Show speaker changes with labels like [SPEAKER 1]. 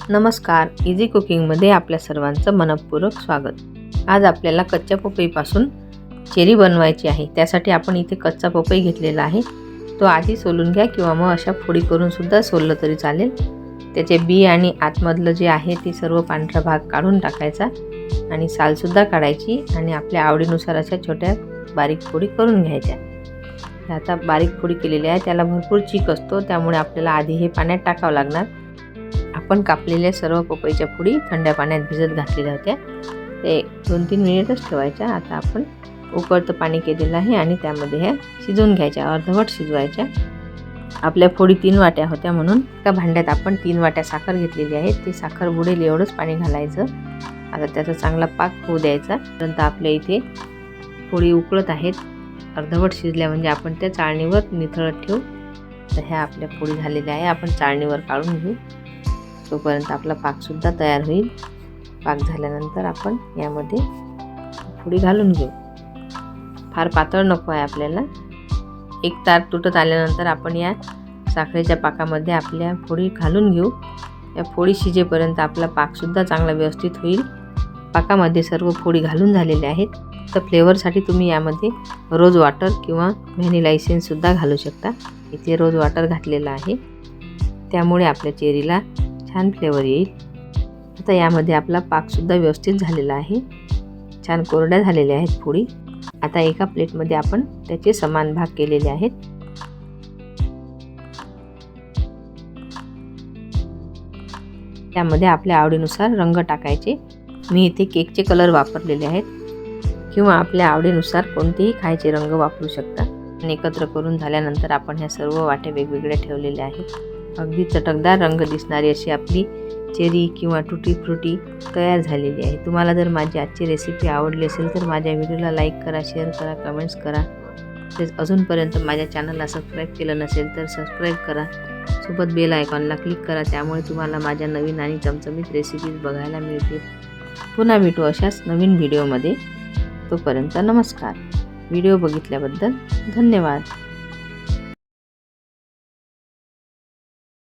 [SPEAKER 1] नमस्कार, इझी कुकिंगमध्ये आपल्या सर्वांचं मनपूर्वक स्वागत। आज आपल्याला कच्च्या पपईपासून चेरी बनवायची आहे। त्यासाठी आपण इथे कच्चा पपई घेतलेला आहे। तो आधी सोलून घ्या किंवा मग अशा फोडी करून सुद्धा सोललं तरी चालेल। त्याचे बी आणि आतमधलं जे आहे ते सर्व पांढरा भाग काढून टाकायचा आणि साल सुद्धा काढायची आणि आपल्या आवडीनुसार अशा छोट्या बारीक फोडी करून घ्यायच्या। आता बारीक फोडी केलेल्या आहे, त्याला भरपूर चीक असतो, त्यामुळे आपल्याला आधी हे पाण्यात टाकावं लागणार। आपण कापलेल्या सर्व पपईच्या फोडी थंड पाण्यात भिजत घातलेल्या होत्या, ते 2-3 मिनिटच ठेवायच्या। आता आपण उकळतं पाणी केलेलं आहे आणि त्यामध्ये ह्या शिजवून घ्यायच्या, अर्धवट शिजवायच्या। आपल्या फोडी 3 वाट्या होत्या, म्हणून एका भांड्यात आपण 3 वाट्या साखर घेतलेली आहे। ते साखर बुडेल एवढंच पाणी घालायचं। आता त्याचा चांगला पाक होऊ द्यायचा। नंतर आपल्या इथे फोडी उकळत आहेत, अर्धवट शिजल्या म्हणजे आपण त्या चाळणीवर निथळत ठेवू। तर ह्या आपल्या फोडी झालेल्या आहे, आपण चाळणीवर काढून घेऊ। तोपर्यंत आपला पाक सुद्धा तयार होईल। पाक झाल्यानंतर आपण यामध्ये फोडी घालून घेऊ। फार पातळ नको आहे आपल्याला। एक तार तुटत आल्यानंतर आपण या साखरेच्या पाकामध्ये आपल्या फोडी घालून घेऊ। या फोडी शिजेपर्यंत आपला पाक सुद्धा चांगला व्यवस्थित होईल। पाकामध्ये सर्व फोडी घालून झालेल्या आहेत। तर फ्लेवरसाठी तुम्ही यामध्ये रोज वॉटर किंवा व्हॅनिला एसेन्स सुद्धा घालू शकता। इथे रोज वॉटर घातलेला आहे, त्यामुळे आपल्या चेरीला छान फ्लेवर येईल। आता यामध्ये आपला पाक सुद्धा व्यवस्थित झालेला आहे, छान कोरड्या झालेल्या आहेत फोडी। आता एका प्लेटमध्ये आपण त्याचे समान भाग केलेले आहेत। त्यामध्ये आपल्या आवडीनुसार रंग टाकायचे। मी इथे केकचे कलर वापरलेले आहेत, किंवा आपल्या आवडीनुसार कोणतेही खायचे रंग वापरू शकता। आणि एकत्र करून झाल्यानंतर आपण ह्या सर्व वाट्या वेगवेगळ्या ठेवलेल्या आहेत। अगदी चटकदार रंग दिसणारी अशी आपली चेरी किंवा टुटी फ्रुटी तयार झालेली आहे। तुम्हाला जर माझी आजची रेसिपी आवडली असेल तर माझ्या व्हिडिओला लाईक करा, शेअर करा, कमेंट्स करा। तसेच अजूनपर्यंत माझ्या चॅनलला सबस्क्राईब केलं नसेल तर सबस्क्राईब करा। सोबत बेल आयकॉनला क्लिक करा, त्यामुळे तुम्हाला माझ्या नवीन आणि चमचमीत रेसिपीज बघायला मिळतील। पुन्हा भेटू अशाच नवीन व्हिडिओमध्ये। तोपर्यंत नमस्कार। व्हिडिओ बघितल्याबद्दल धन्यवाद।